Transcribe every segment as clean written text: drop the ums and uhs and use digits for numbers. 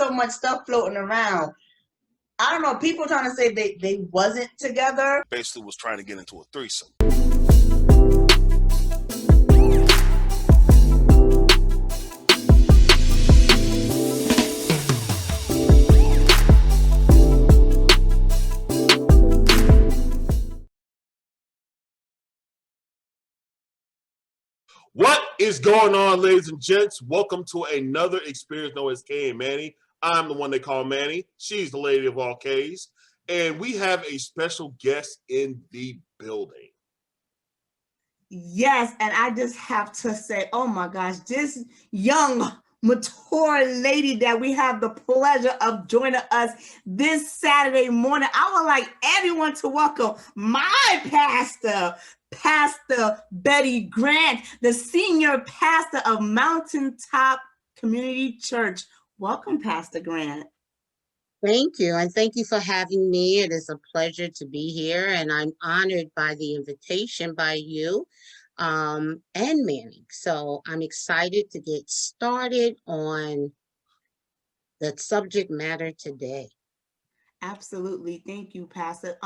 so much stuff floating around. I don't know, people trying to say they wasn't together. Basically was trying to get into a threesome. What is going on, ladies and gents? Welcome to another experience known as Kay and Manny. I'm the one they call Manny. She's the lady of all K's. And we have a special guest in the building. Yes, and I just have to say, oh my gosh, this young, mature lady that we have the pleasure of joining us this Saturday morning. I would like everyone to welcome my pastor, Pastor Betty Grant, the senior pastor of Mountaintop Community Church. Welcome, Pastor Grant. Thank you, and thank you for having me. It is a pleasure to be here, and I'm honored by the invitation by you and Manny. So I'm excited to get started on the subject matter today. Absolutely. Thank you, Pastor.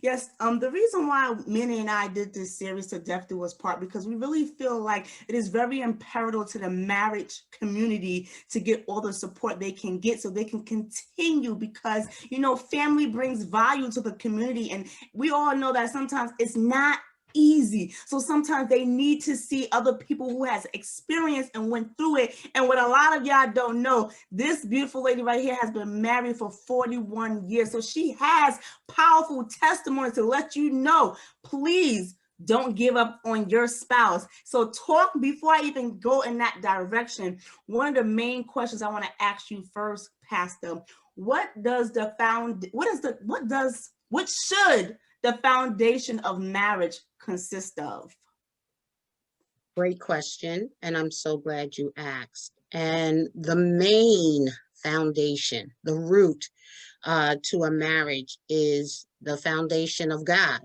Yes, the reason why Manny and I did this series to Death was part because we really feel like it is very imperative to the marriage community to get all the support they can get so they can continue, because, you know, family brings value to the community, and we all know that sometimes it's not easy. So sometimes they need to see other people who has experienced and went through it. And what a lot of y'all don't know, this beautiful lady right here has been married for 41 years. So she has powerful testimony to let you know, please don't give up on your spouse. So before I even go in that direction, one of the main questions I want to ask you first, Pastor, what should the foundation of marriage consist of? Great question, and I'm so glad you asked. And the main foundation, the root to a marriage is the foundation of God,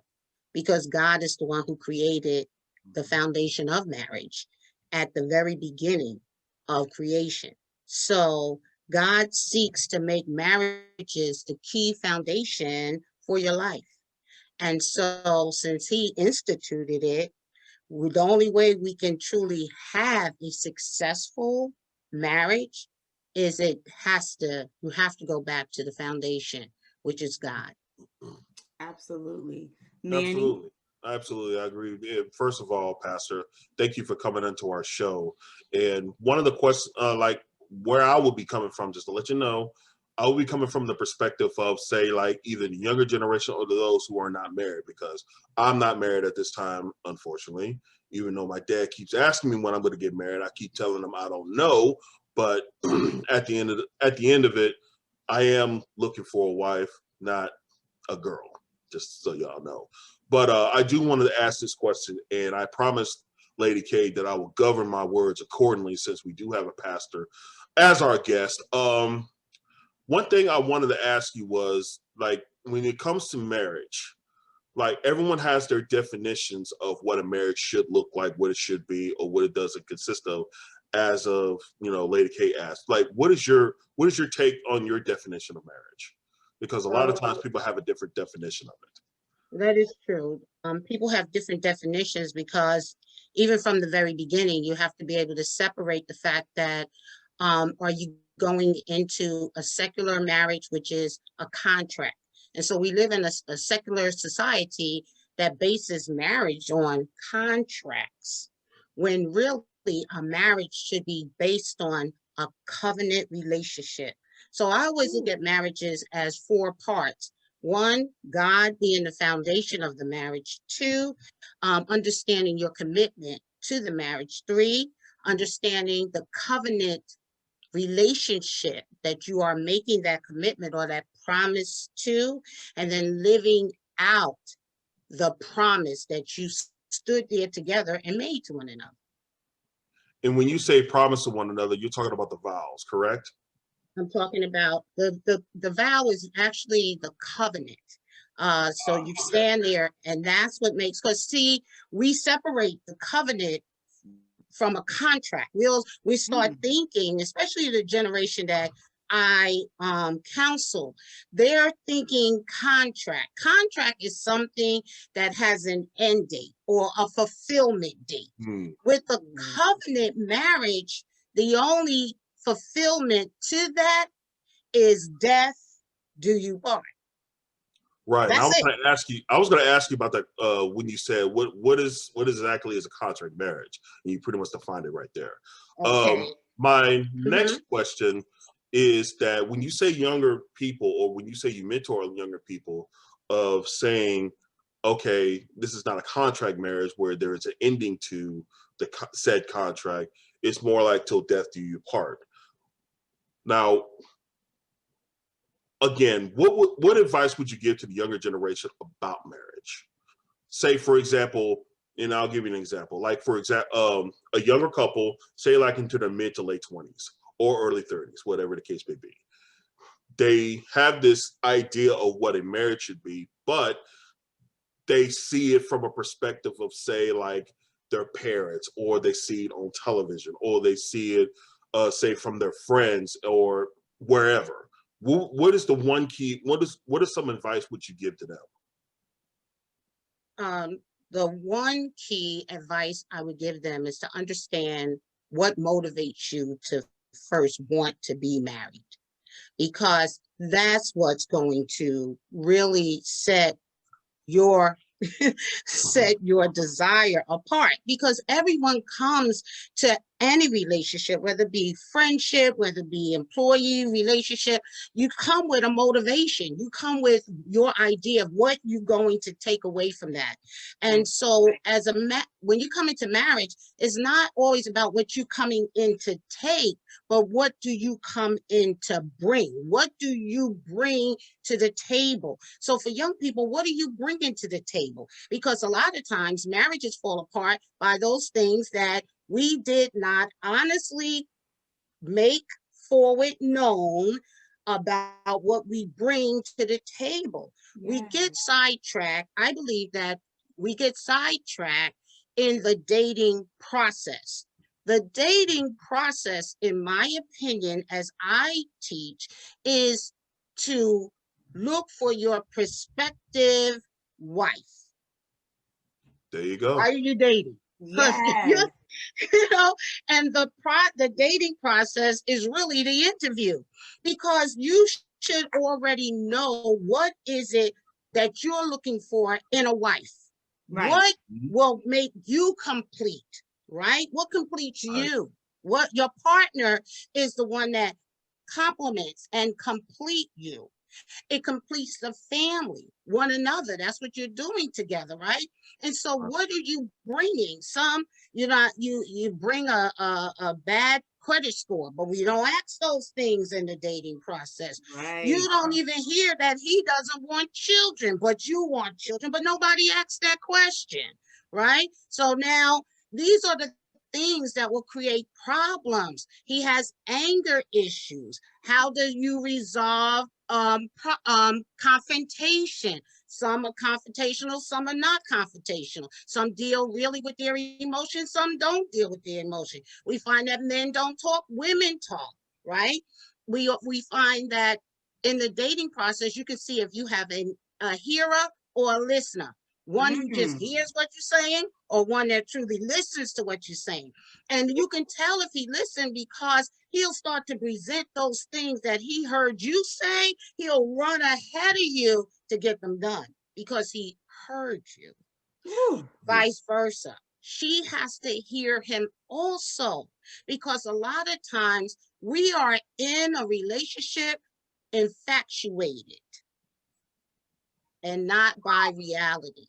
because God is the one who created the foundation of marriage at the very beginning of creation. So God seeks to make marriages the key foundation for your life. And so since he instituted it, the only way we can truly have a successful marriage is you have to go back to the foundation, which is God. Absolutely. Manny? Absolutely. I agree. First of all, Pastor, thank you for coming into our show. And one of the questions, like where I would be coming from, just to let you know, I will be coming from the perspective of, say, like either the younger generation or those who are not married, because I'm not married at this time, unfortunately, even though my dad keeps asking me when I'm going to get married. I keep telling him I don't know. But at the end of it, I am looking for a wife, not a girl, just so y'all know. But I do want to ask this question, and I promised Lady K that I will govern my words accordingly, since we do have a pastor as our guest. One thing I wanted to ask you was, like, when it comes to marriage, like everyone has their definitions of what a marriage should look like, what it should be, or what it doesn't consist of. As of, you know, Lady K asked, like, what is your take on your definition of marriage? Because a lot of times people have a different definition of it. That is true. People have different definitions because even from the very beginning, you have to be able to separate the fact that are you going into a secular marriage, which is a contract. And so we live in a secular society that bases marriage on contracts, when really a marriage should be based on a covenant relationship. So I always look at marriages as 4 parts. 1, God being the foundation of the marriage. 2, understanding your commitment to the marriage. 3, understanding the covenant relationship that you are making that commitment or that promise to, and then living out the promise that you stood there together and made to one another. And when you say promise to one another, you're talking about the vows, correct? I'm talking about the vow is actually the covenant. So you stand there, and that's what makes, because see, we separate the covenant from a contract. We start thinking, especially the generation that I counsel, they're thinking contract. Contract is something that has an end date or a fulfillment date. With a covenant marriage, the only fulfillment to that is death do you part. Right. And That's it. I was going to ask you about that when you said what exactly is a contract marriage? And you pretty much defined it right there. Okay. My next question is that when you say younger people, or when you say you mentor younger people, of saying, okay, this is not a contract marriage where there is an ending to the said contract. It's more like till death do you part. Now, again, what advice would you give to the younger generation about marriage? Say, for example, and I'll give you an example. Like, for example, a younger couple, say like into their mid to late 20s or early 30s, whatever the case may be. They have this idea of what a marriage should be, but they see it from a perspective of, say, like their parents, or they see it on television, or they see it, say, from their friends or wherever. What is the one key? What is some advice would you give to them? The one key advice I would give them is to understand what motivates you to first want to be married, because that's what's going to really set your desire apart, because everyone comes to any relationship, whether it be friendship, whether it be employee relationship, you come with a motivation, you come with your idea of what you're going to take away from that. And so when you come into marriage, it's not always about what you're coming in to take, but what do you come in to bring? What do you bring to the table? So for young people, what are you bringing to the table? Because a lot of times marriages fall apart by those things that we did not honestly make forward known about what we bring to the table. We get sidetracked. I believe that we get sidetracked in the dating process. The dating process, in my opinion, as I teach, is to look for your prospective wife. There you go. Why are you dating? Because and the dating process is really the interview, because you should already know what is it that you're looking for in a wife. Right. What will make you complete, right? What completes you? What your partner is the one that complements and complete you. It completes the family, one another. That's what you're doing together, right? And so what are you bringing? Some, you bring a bad credit score, but we don't ask those things in the dating process. Right. You don't even hear that he doesn't want children, but you want children, but nobody asks that question, right? So now these are the things that will create problems. He has anger issues. How do you resolve confrontation? Some are confrontational, some are not confrontational. Some deal really with their emotions, some don't deal with their emotion. We find that men don't talk, women talk, right? We find that in the dating process, you can see if you have a hearer or a listener. One who just hears what you're saying, or one that truly listens to what you're saying. And you can tell if he listened, because he'll start to present those things that he heard you say. He'll run ahead of you to get them done because he heard you. Vice versa. She has to hear him also, because a lot of times we are in a relationship infatuated and not by reality.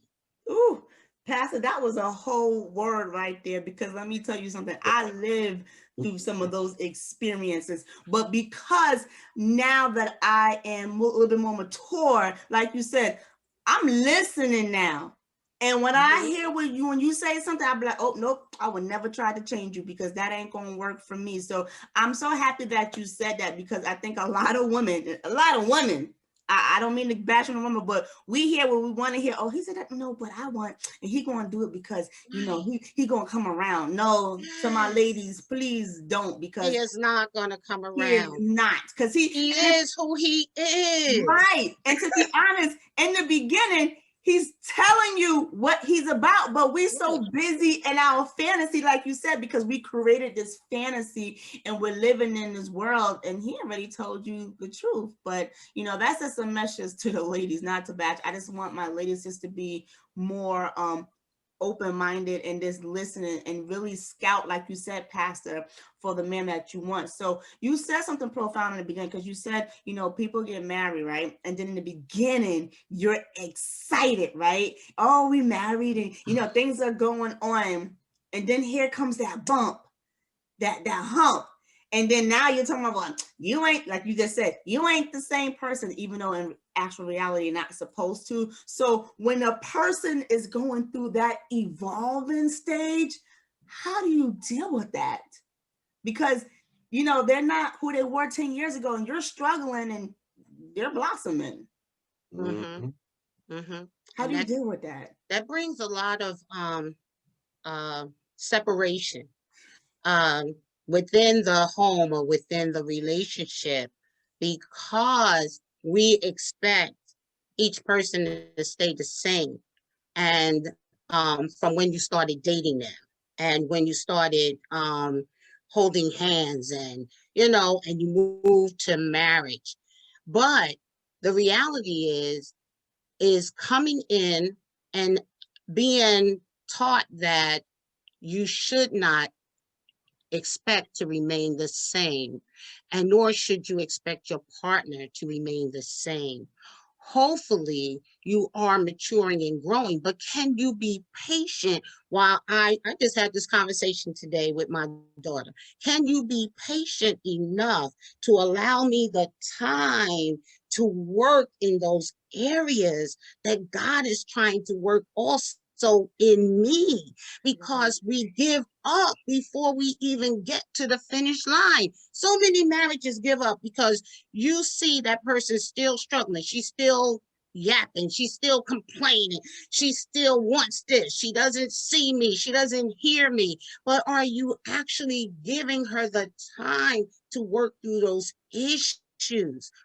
Ooh, Pastor, that was a whole word right there, because let me tell you something. I lived through some of those experiences, but because now that I am a little bit more mature, like you said, I'm listening now. And when I hear when you say something, I'll be like, oh, nope, I would never try to change you, because that ain't going to work for me. So I'm so happy that you said that, because I think a lot of women I don't mean to bash on the woman, but we hear what we want to hear. Oh, he said that. No, but I want, and he gonna do it because you know he gonna come around. No, to my Yes. ladies, please don't, He because is not gonna come he is around. not. Because He is who he is. right. And to be honest, in the beginning, he's telling you what he's about, but we're so busy in our fantasy, like you said, because we created this fantasy and we're living in this world, and he already told you the truth. But you know, that's just a message to the ladies, not to bash. I just want my ladies just to be more open-minded and just listening and really scout, like you said, Pastor, for the man that you want. So you said something profound in the beginning, because you said, you know, people get married, right? And then in the beginning, you're excited, right? Oh, we married, and you know, things are going on. And then here comes that bump, that hump. And then now you're talking about, you ain't, like you just said, you ain't the same person, even though in actual reality you're not supposed to. So when a person is going through that evolving stage, how do you deal with that? Because you know, they're not who they were 10 years ago, and you're struggling and they're blossoming. Mm-hmm. Mm-hmm. How And do you deal with that? that brings a lot of separation um, within the home or within the relationship, because we expect each person to stay the same. And from when you started dating them, and when you started holding hands, and and you move to marriage. But the reality is coming in and being taught that you should not expect to remain the same, and nor should you expect your partner to remain the same. Hopefully, you are maturing and growing, but can you be patient? While I just had this conversation today with my daughter. Can you be patient enough to allow me the time to work in those areas that God is trying to work also in me? Because we give up before we even get to the finish line. So many marriages give up because you see that person still struggling. She's still yapping. She's still complaining. She still wants this. She doesn't see me. She doesn't hear me. But are you actually giving her the time to work through those issues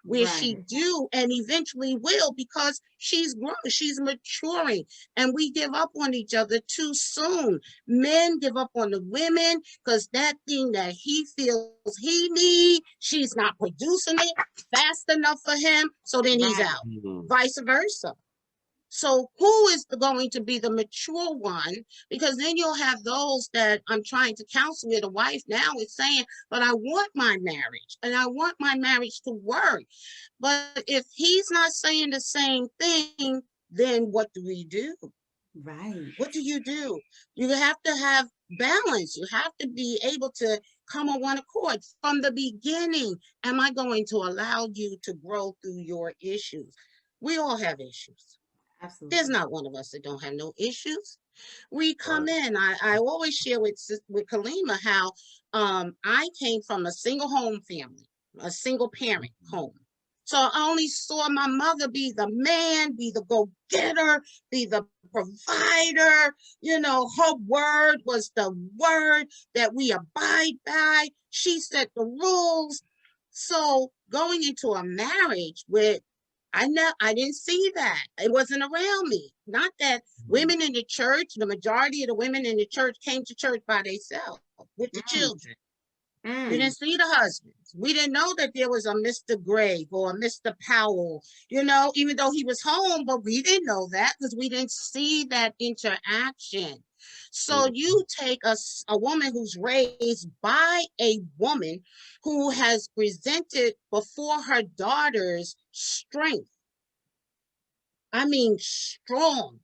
where she Right. do and eventually will, because she's growing, she's maturing, and we give up on each other too soon. Men give up on the women because that thing that he feels he needs, she's not producing it fast enough for him, so then he's Right. out. Vice versa. So who is going to be the mature one? Because then you'll have those that I'm trying to counsel with. A wife now is saying, but I want my marriage and I want my marriage to work. But if he's not saying the same thing, then what do we do? Right. What do? You have to have balance. You have to be able to come on one accord from the beginning. Am I going to allow you to grow through your issues? We all have issues. There's Absolutely. not one of us that don't have no issues. We come Right. in. I always share with Kalima how I came from a single home family, a single parent home. So I only saw my mother be the man, be the go-getter, be the provider. Her word was the word that we abide by. She set the rules. So going into a marriage with, I didn't see that. It wasn't around me. Not that women in the church, the majority of the women in the church came to church by themselves with the Mm, children. We mm. didn't see the husbands. We didn't know that there was a Mr. Gregg or a Mr. Powell, even though he was home, but we didn't know that because we didn't see that interaction. So you take a woman who's raised by a woman who has presented before her daughters strength. I mean, strong.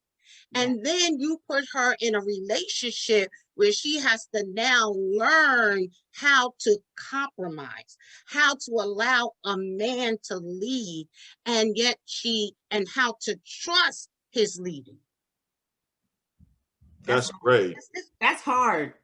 Yeah. And then you put her in a relationship where she has to now learn how to compromise, how to allow a man to lead, and and how to trust his leading. That's That's great. that's hard.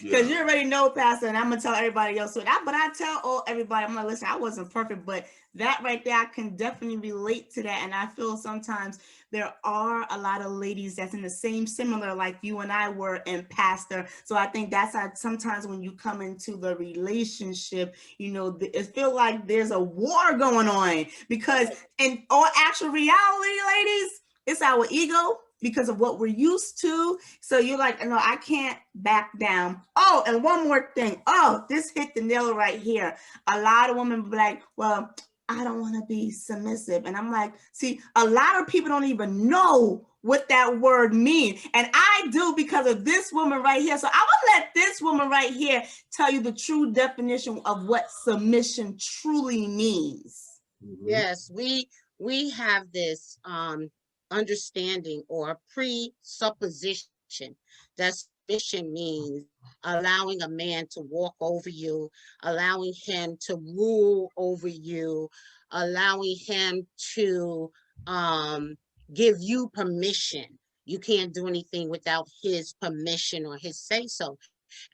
Because Yeah. you already know, Pastor, and I'm gonna tell everybody else. But I tell everybody, I'm like, listen, I wasn't perfect, but that right there, I can definitely relate to that. And I feel sometimes there are a lot of ladies that's in the same similar like you and I were in Pastor. So I think that's how sometimes when you come into the relationship, it feels like there's a war going on because in all actual reality, ladies, it's our ego because of what we're used to. So you're like, no, I can't back down. Oh, and one more thing. Oh, this hit the nail right here. A lot of women be like, well, I don't want to be submissive. And I'm like, see, a lot of people don't even know what that word means. And I do because of this woman right here. So I will let this woman right here tell you the true definition of what submission truly means. Yes, we have this understanding or presupposition that submission means allowing a man to walk over you, allowing him to rule over you, allowing him to give you permission. You can't do anything without his permission or his say so.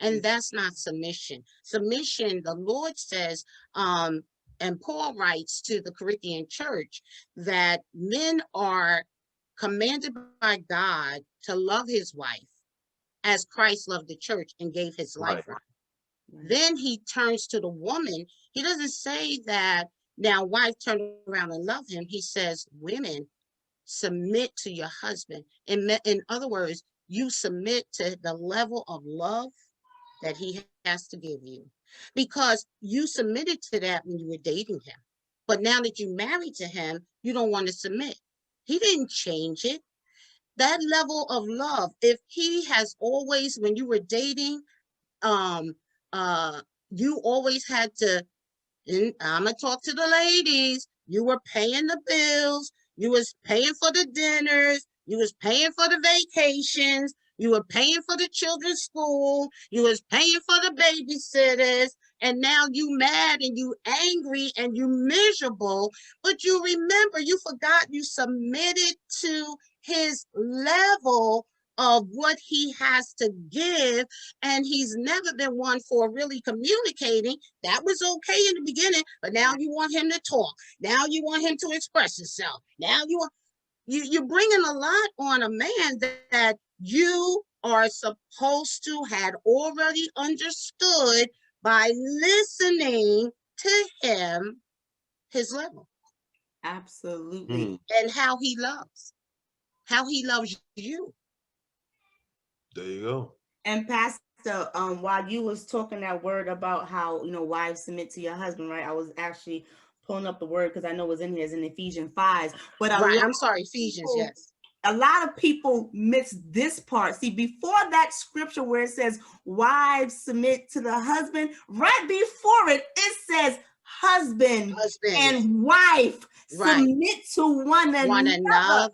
And that's not submission. Submission, the Lord says, and Paul writes to the Corinthian church that men are commanded by God to love his wife as Christ loved the church and gave his life for her. Right. Then he turns to the woman. He doesn't say that now wife turn around and love him. He says, women, submit to your husband. In other words, you submit to the level of love that he has to give you, because you submitted to that when you were dating him. But now that you married to him, you don't want to submit. He didn't change it. That level of love, if he has always, when you were dating, um, you always had to, and I'm gonna talk to the ladies, you were paying the bills, you was paying for the dinners, you was paying for the vacations, you were paying for the children's school, you was paying for the babysitters, and now you mad and you angry and you miserable, but you remember, you forgot you submitted to his level of what he has to give, and he's never been one for really communicating. That was okay in the beginning, but now you want him to talk. Now you want him to express himself. Now you're bringing a lot on a man that you are supposed to had already understood by listening to him, his level. Absolutely. And how he loves you. There you go. And Pastor, while you was talking that word about how, wives submit to your husband, right? I was actually pulling up the word because I know it's in here, it's in Ephesians 5. But Right, I'm sorry, Ephesians, yes. A lot of people miss this part. See, before that scripture where it says wives submit to the husband, right before it says husband and wife submit to one another.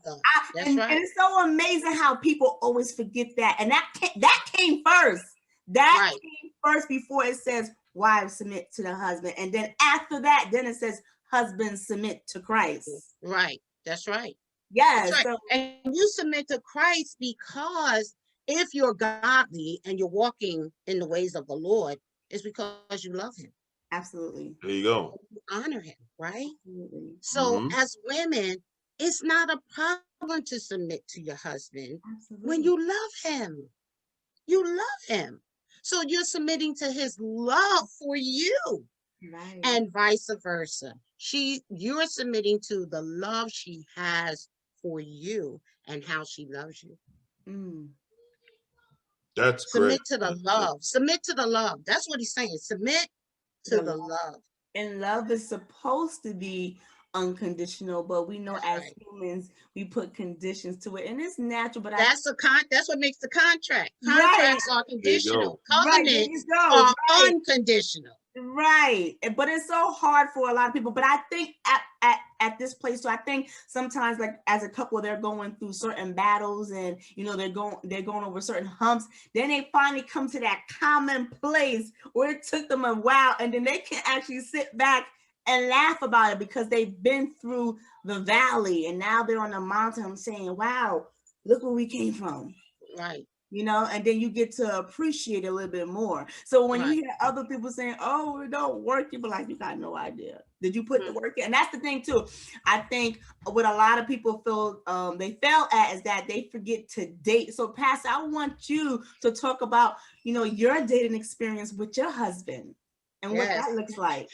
That's right. And it's so amazing how people always forget that. And that came first. That came first before it says wives submit to the husband. And then after that, then it says husbands submit to Christ. Right. That's right. Yes. Right. So, and you submit to Christ because if you're godly and you're walking in the ways of the Lord, it's because you love him. Absolutely. There you go. You honor him, right? Absolutely. So as women, it's not a problem to submit to your husband. Absolutely. When you love him. You love him. So you're submitting to his love for you. Right. And vice versa. You're submitting to the love she has for you and how she loves you. That's submit great. to the love. Submit to the love. That's what he's saying. Submit to the love. And love is supposed to be unconditional, but we know as humans we put conditions to it, and it's natural. But that's what makes the contract. Contracts are conditional. Covenants are unconditional. Right. But it's so hard for a lot of people. But I think at this place, so I think sometimes, like as a couple, they're going through certain battles and they're going over certain humps. Then they finally come to that common place where it took them a while, and then they can actually sit back and laugh about it because they've been through the valley and now they're on the mountain saying, wow, look where we came from. Right. you know, and then you get to appreciate it a little bit more. So when you Right. hear other people saying, oh, it don't work, you be like, you got no idea. Did you put the work in? And that's the thing too. I think what a lot of people feel they fail at is that they forget to date. So Pastor, I want you to talk about, you know, your dating experience with your husband and what Yes. that looks like.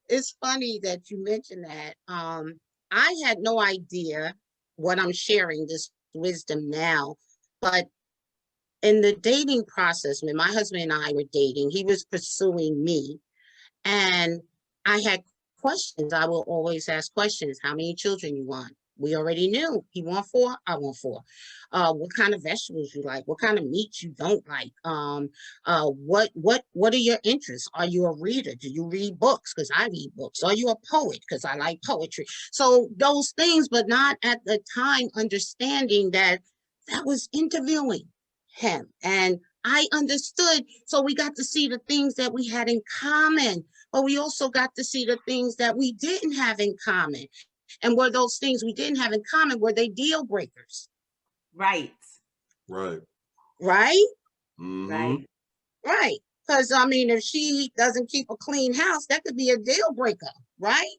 It's funny that you mentioned that. I had no idea what I'm sharing this wisdom now, but in the dating process, when my husband and I were dating, he was pursuing me, and I had questions. I will always ask questions. How many children you want? We already knew. He want 4, I want 4. What kind of vegetables you like? What kind of meat you don't like? What are your interests? Are you a reader? Do you read books? Because I read books. Are you a poet? Because I like poetry. So those things, but not at the time understanding that that was interviewing him. And I understood. So we got to see the things that we had in common, but we also got to see the things that we didn't have in common. And were those things we didn't have in common, were they deal breakers? Right. Right. Right? Mm-hmm. Right. Right. Because I mean, if she doesn't keep a clean house, that could be a deal breaker, right?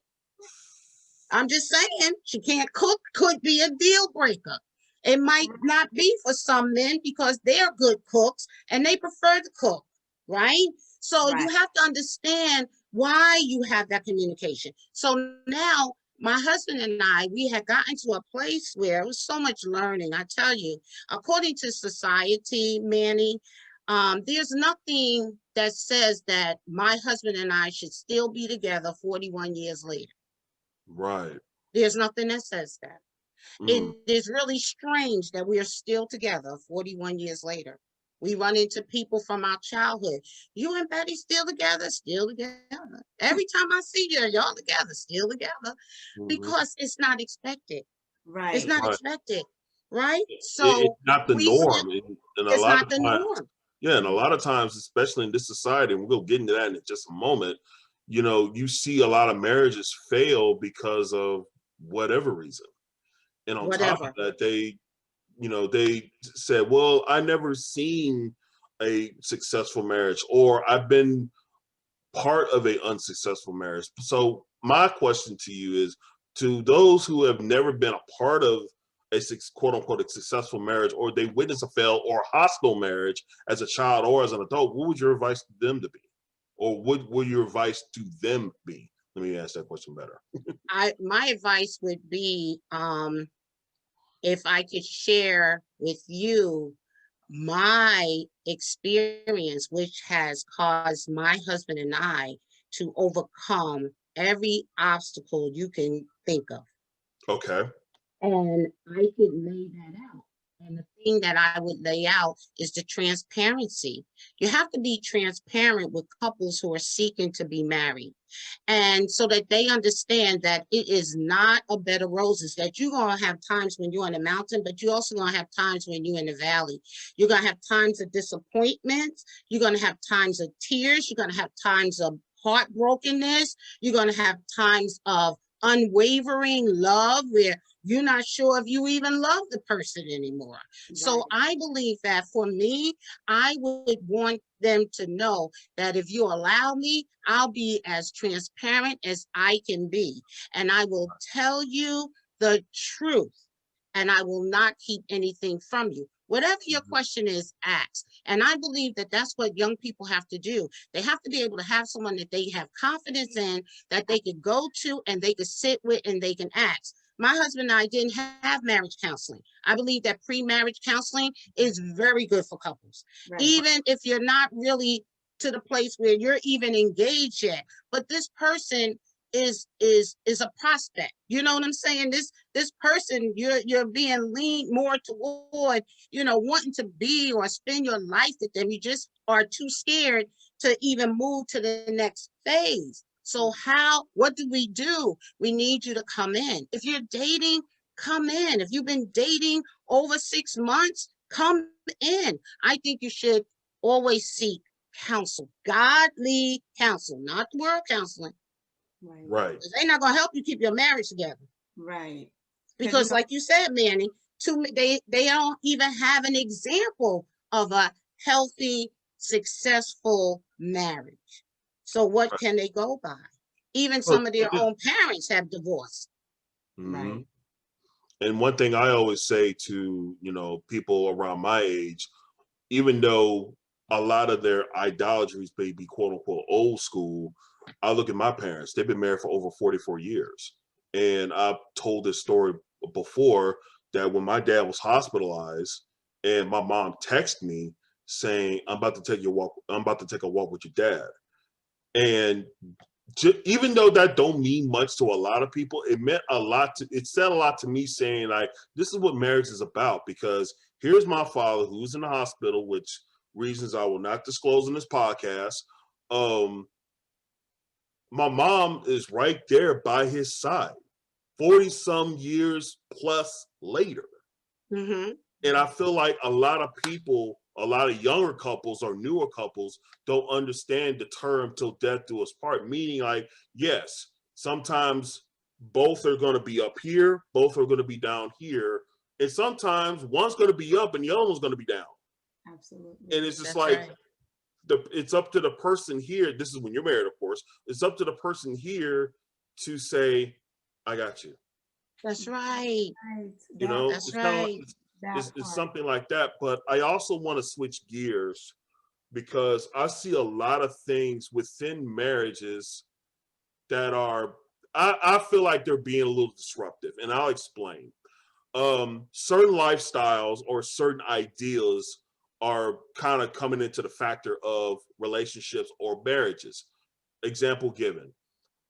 I'm just saying, she can't cook could be a deal breaker. It might not be for some men because they're good cooks and they prefer to cook, right? So you Right. have to understand why you have that communication. So now my husband and I, we had gotten to a place where it was so much learning. I tell you, according to society, Manny, there's nothing that says that my husband and I should still be together 41 years later. Right. There's nothing that says that. Mm. It is really strange that we are still together 41 years later. We run into people from our childhood. You and Betty still together, still together. Every time I see you, y'all together, still together, Mm-hmm. because it's not expected. It's Right. not Right. expected, right? It's So not the we still, norm, and a it's lot not of the times, norm. yeah, and a lot of times, especially in this society, and we'll get into that in just a moment. You know, you see a lot of marriages fail because of whatever reason, and on top of Whatever. that, they said, "Well, I never seen a successful marriage, or I've been part of a unsuccessful marriage." So my question to you is, to those who have never been a part of a quote unquote a successful marriage, or they witness a failed or hostile marriage as a child or as an adult, what would your advice to them to be? Or what would your advice to them be? Let me ask that question better. My advice would be, if I could share with you my experience, which has caused my husband and I to overcome every obstacle you can think of. Okay. And I could lay that out. And the thing that I would lay out is the transparency. You have to be transparent with couples who are seeking to be married. And so that they understand that it is not a bed of roses, that you're going to have times when you're on the mountain, but you're also going to have times when you're in the valley. You're going to have times of disappointment. You're going to have times of tears. You're going to have times of heartbrokenness. You're going to have times of unwavering love where you're not sure if you even love the person anymore. So Right. I believe that for me, I would want them to know that if you allow me, I'll be as transparent as I can be. And I will tell you the truth. And I will not keep anything from you. Whatever your question is, ask. And I believe that that's what young people have to do. They have to be able to have someone that they have confidence in, that they can go to and they can sit with and they can ask. My husband and I didn't have marriage counseling. I believe that pre-marriage counseling is very good for couples, Right. even if you're not really to the place where you're even engaged yet. But this person is a prospect. You know what I'm saying? This person you're being leaned more toward, wanting to be or spend your life with them. You just are too scared to even move to the next phase. So what do? We need you to come in. If you're dating, come in. If you've been dating over 6 months, come in. I think you should always seek counsel, godly counsel, not the world counseling. Right. Right. They're not going to help you keep your marriage together. Right. Because Because like you said, Manny, They don't even have an example of a healthy, successful marriage. So what can they go by? Even Well, some of their own parents have divorced. mhm. Right. And one thing I always say to, people around my age, even though a lot of their idolatries may be quote unquote old school, I look at my parents. They've been married for over 44 years. And I've told this story before that when my dad was hospitalized and my mom texted me saying, I'm about to take your walk, I'm about to take a walk with your dad. And even though that don't mean much to a lot of people, it meant a lot to, it said a lot to me saying like, this is what marriage is about, because here's my father who's in the hospital, which reasons I will not disclose in this podcast. Um, my mom is right there by his side, 40 some years plus later. Mm-hmm. And I feel like a lot of people, a lot of younger couples or newer couples don't understand the term till death do us part, meaning like, yes, sometimes both are going to be up here, both are going to be down here. And sometimes one's going to be up and the other one's going to be down. Absolutely. And it's just That's like, right. it's up to the person here. This is when you're married, of course. It's up to the person here to say, I got you. That's right. Right. You That know, That's it's kind of like, right. that it's part. something like that. But I also want to switch gears because I see a lot of things within marriages that are, I feel like they're being a little disruptive, and I'll explain. Certain lifestyles or certain ideas are kind of coming into the factor of relationships or marriages. Example given.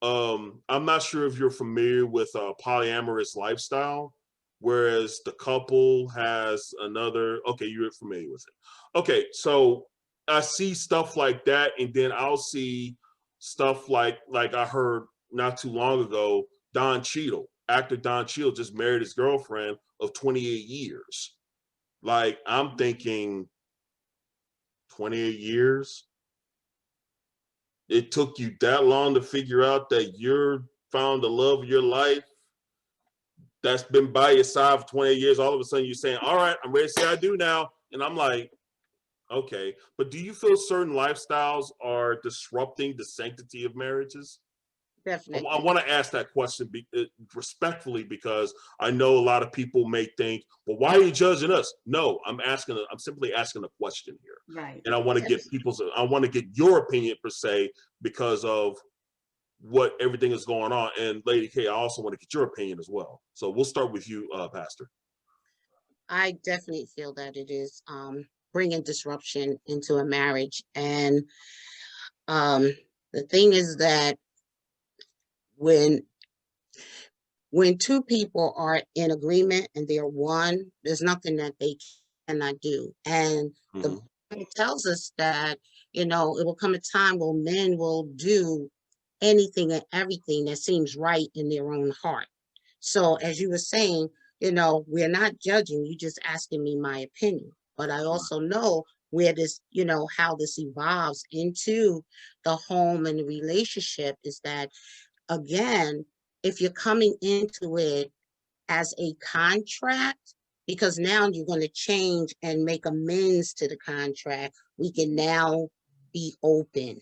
I'm not sure if you're familiar with a polyamorous lifestyle, whereas the couple has another. Okay, you're familiar with it. Okay, so I see stuff like that, and then I'll see stuff like I heard not too long ago. Don Cheadle, actor Don Cheadle, just married his girlfriend of 28 years. Like I'm thinking, 28 years. It took you that long to figure out that you're found the love of your life that's been by your side for 28 years. All of a sudden you're saying, all right, I'm ready to say I do now. And I'm like, okay. But do you feel certain lifestyles are disrupting the sanctity of marriages? I Definitely. want to ask that question respectfully, because I know a lot of people may think, well, why are you judging us? No, I'm simply asking a question here. Right. And I want to get Yes. I want to get your opinion per se, because of what everything is going on. And Lady K, I also want to get your opinion as well. So we'll start with you, Pastor. I definitely feel that it is bringing disruption into a marriage. And um, the thing is that when two people are in agreement and they're one, there's nothing that they cannot do. And the Mm-hmm. Bible tells us that, it will come a time where men will do anything and everything that seems right in their own heart. So as you were saying, we're not judging, you just asking me my opinion. But I also know where this, how this evolves into the home and the relationship is that, again, if you're coming into it as a contract, because now you're going to change and make amends to the contract, we can now be open.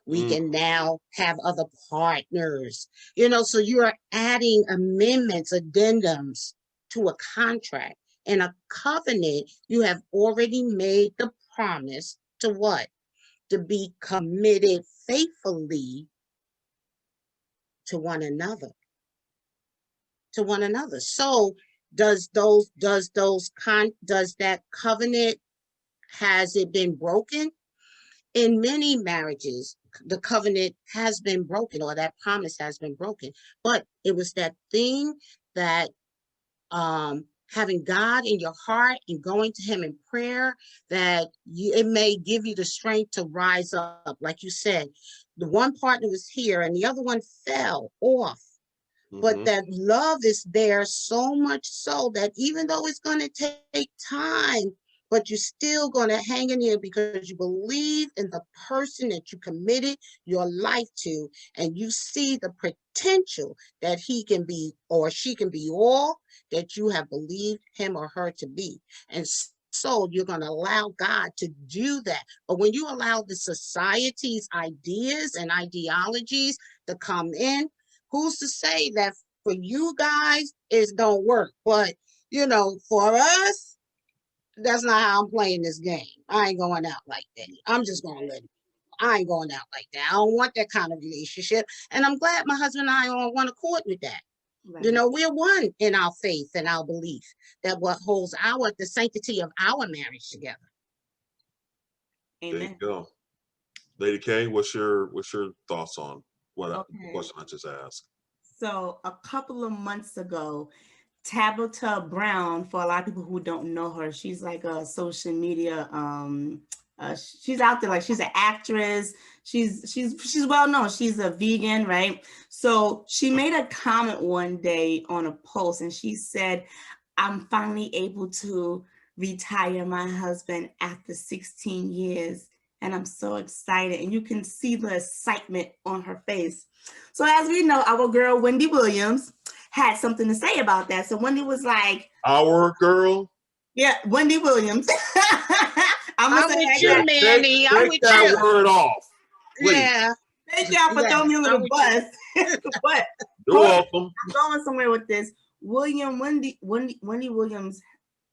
We Mm, can now have other partners, so you're adding amendments, addendums to a contract. And a covenant, you have already made the promise to what? To be committed faithfully to one another, So does that covenant, has it been broken? In many marriages, the covenant has been broken, or that promise has been broken. But it was that thing that having God in your heart and going to him in prayer, that it may give you the strength to rise up. Like you said, the one partner was here and the other one fell off. But mm-hmm. that love is there, so much so that even though it's going to take time but you're still going to hang in there because you believe in the person that you committed your life to, and you see the potential that he can be or she can be all that you have believed him or her to be. And so you're going to allow God to do that. But when you allow the society's ideas and ideologies to come in, who's to say that for you guys it don't work? But for us, that's not how I'm playing this game. I ain't going out like that. I'm just gonna let it. I ain't going out like that. I don't want that kind of relationship. And I'm glad my husband and I are on one accord with that. Right. We're one in our faith and our belief that what holds the sanctity of our marriage together. There you Amen. go. Lady K, what's your thoughts on what Okay. question I just asked? So a couple of months ago, Tabitha Brown, for a lot of people who don't know her, she's like a social media she's out there, like she's an actress, she's well known, she's a vegan, right? So she made a comment one day on a post, and she said, I'm finally able to retire my husband after 16 years, and I'm so excited. And you can see the excitement on her face. So as we know, our girl Wendy Williams had something to say about that. So Wendy was like, Our girl? yeah, Wendy Williams. I'm with you, Manny. I'm with that you. word off, please. Yeah. Thank y'all for throwing me under the bus. But You're welcome. I'm going somewhere with this. Wendy Williams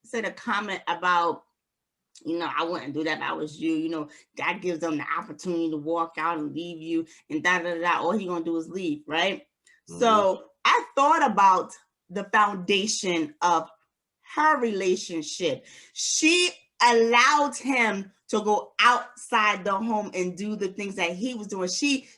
said a comment about, I wouldn't do that if I was you. God gives them the opportunity to walk out and leave you, and da. All he gonna do is leave, right? Mm-hmm. So I thought about the foundation of her relationship. She allowed him to go outside the home and do the things that he was doing. She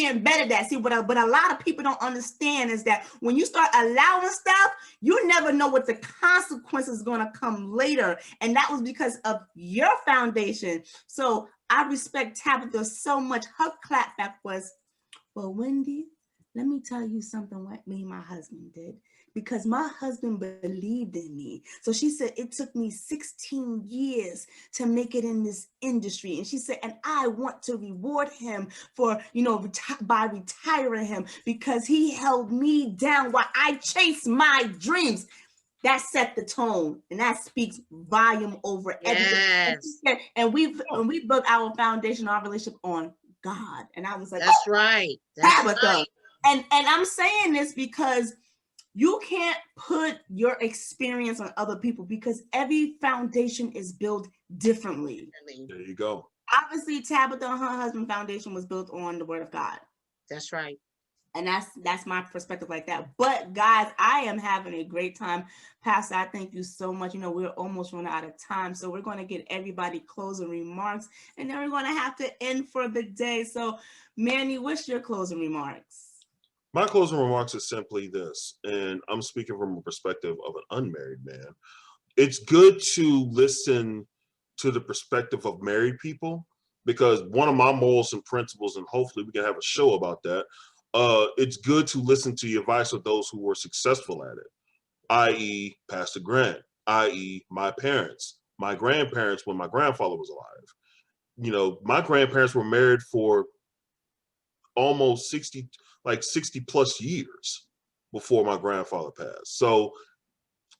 embedded that. See, but a lot of people don't understand is that when you start allowing stuff, you never know what the consequences is going to come later. And that was because of your foundation. So I respect Tabitha so much. Her clapback was, well, Wendy, let me tell you something what me and my husband did, because my husband believed in me. So she said, it took me 16 years to make it in this industry. And she said, and I want to reward him for, by retiring him, because he held me down while I chased my dreams. That set the tone, and that speaks volume over everything. Yes. And we built our foundation, our relationship on God. And I was like, that's right. That's right. And I'm saying this because you can't put your experience on other people, because every foundation is built differently. There you go. Obviously, Tabitha and her husband foundation was built on the word of God. That's right. And that's my perspective like that. But guys, I am having a great time. Pastor, I thank you so much. We're almost running out of time. So we're going to get everybody closing remarks, and then we're going to have to end for the day. So Manny, what's your closing remarks? My closing remarks is simply this, and I'm speaking from a perspective of an unmarried man. It's good to listen to the perspective of married people, because one of my morals and principles, and hopefully we can have a show about that, it's good to listen to the advice of those who were successful at it, i.e. Pastor Grant, i.e. my parents, my grandparents when my grandfather was alive. My grandparents were married for almost 60 plus years before my grandfather passed. So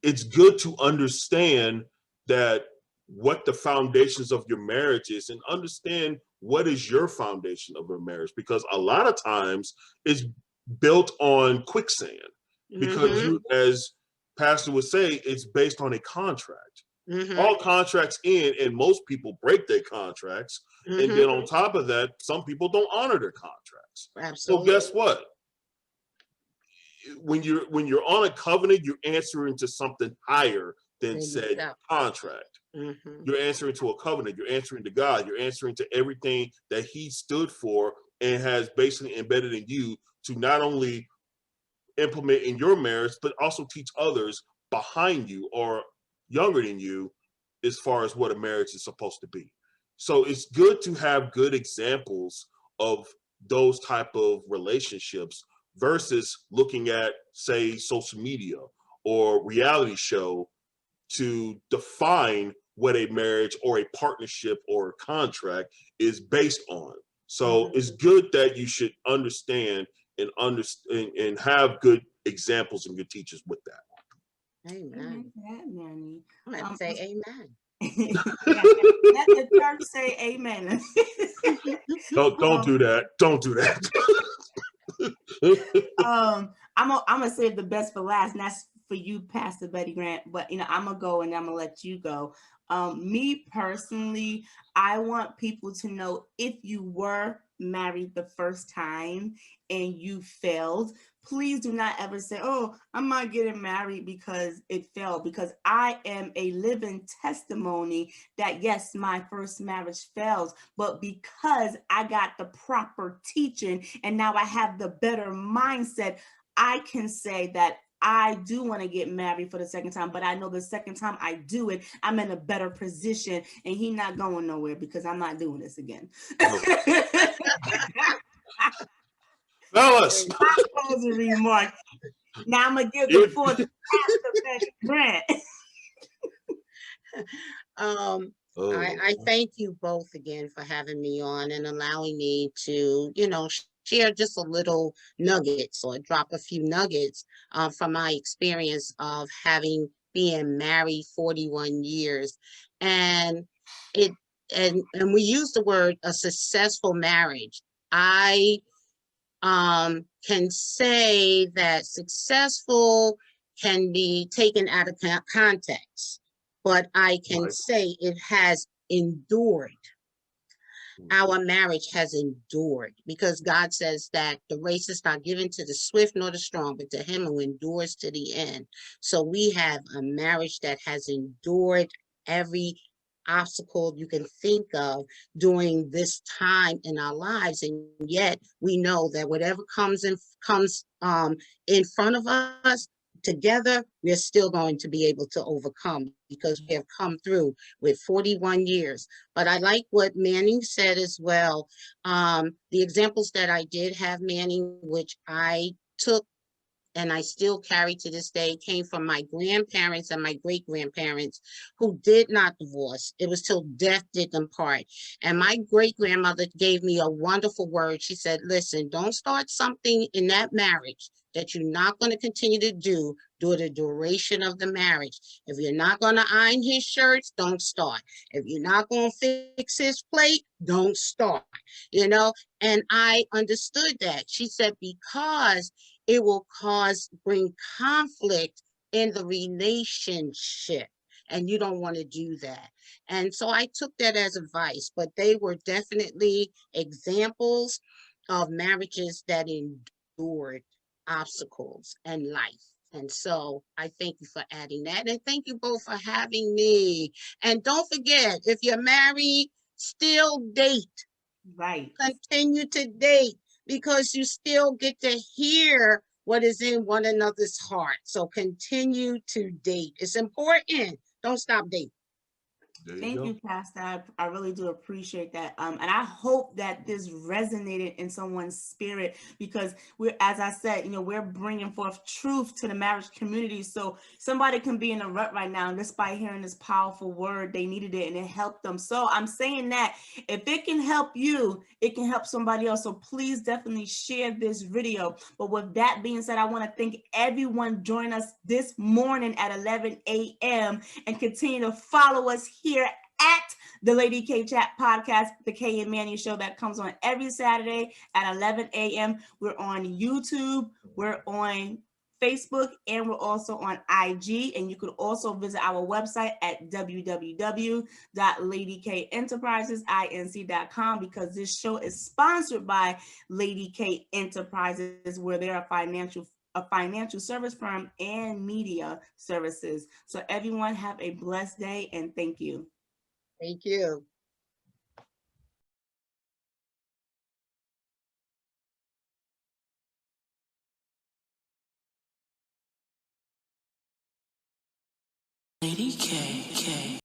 it's good to understand that what the foundations of your marriage is, and understand what is your foundation of your marriage, because a lot of times it's built on quicksand, because you, as Pastor would say, it's based on a contract. All contracts end, and most people break their contracts. And then on top of that, some people don't honor their contracts. Absolutely. So guess what? When you're on a covenant, you're answering to something higher than said contract. You're answering to a covenant. You're answering to God. You're answering to everything that he stood for and has basically embedded in you to not only implement in your marriage, but also teach others behind you or younger than you as far as what a marriage is supposed to be. So it's good to have good examples of those type of relationships versus looking at, say, social media or reality show to define what a marriage or a partnership or a contract is based on. So it's good that you should understand and have good examples and good teachers with that. Amen. Manny. I'm going to say amen. Yeah, let the church say amen. Don't do that. Don't do that. I'm gonna save the best for last, and that's for you, Pastor Betty Grant. But I'm gonna go and I'm gonna let you go. Me personally, I want people to know, if you were married the first time and you failed, please do not ever say, oh, I'm not getting married because it failed, because I am a living testimony that yes, my first marriage fails, but because I got the proper teaching and now I have the better mindset, I can say that I do want to get married for the second time, but I know the second time I do it, I'm in a better position, and he's not going nowhere because I'm not doing this again. Fellas. Closing remark. Now I'm gonna give the floor to Pastor Betty Grant. I thank you both again for having me on and allowing me to, share just a little nuggets or drop a few nuggets from my experience of having been married 41 years. And and we use the word a successful marriage. I can say that successful can be taken out of context, but I can say it has endured. Our marriage has endured, because God says that the race is not given to the swift nor the strong, but to him who endures to the end. So we have a marriage that has endured every obstacle you can think of during this time in our lives, and yet we know that whatever comes in front of us, together we're still going to be able to overcome, because we have come through with 41 years. But I like what Manny said as well. The examples that I did have, Manny, which I took and I still carry to this day, came from my grandparents and my great-grandparents, who did not divorce. It was till death did them part. And my great-grandmother gave me a wonderful word. She said, listen, don't start something in that marriage that you're not going to continue to do during the duration of the marriage. If you're not going to iron his shirts, don't start. If you're not going to fix his plate, don't start. And I understood that. She said, because it will bring conflict in the relationship, and you don't want to do that. And so I took that as advice, but they were definitely examples of marriages that endured obstacles and life. And so I thank you for adding that. And thank you both for having me. And don't forget, if you're married, still date. Right. Continue to date, because you still get to hear what is in one another's heart. So continue to date. It's important. Don't stop dating. Thank you, Pastor. I really do appreciate that. And I hope that this resonated in someone's spirit, because as I said, we're bringing forth truth to the marriage community. So somebody can be in a rut right now, and just by hearing this powerful word, they needed it and it helped them. So I'm saying that if it can help you, it can help somebody else. So please definitely share this video. But with that being said, I want to thank everyone joining us this morning at 11 a.m. and continue to follow us here at the Lady K Chat Podcast, the K and Manny Show, that comes on every Saturday at 11 a.m. We're on YouTube, we're on Facebook, and we're also on IG. And you could also visit our website at www.ladyenterprisesinc.com, because this show is sponsored by Lady K Enterprises, where they're a financial service firm and media services. So everyone have a blessed day, and thank you. Thank you. Lady K.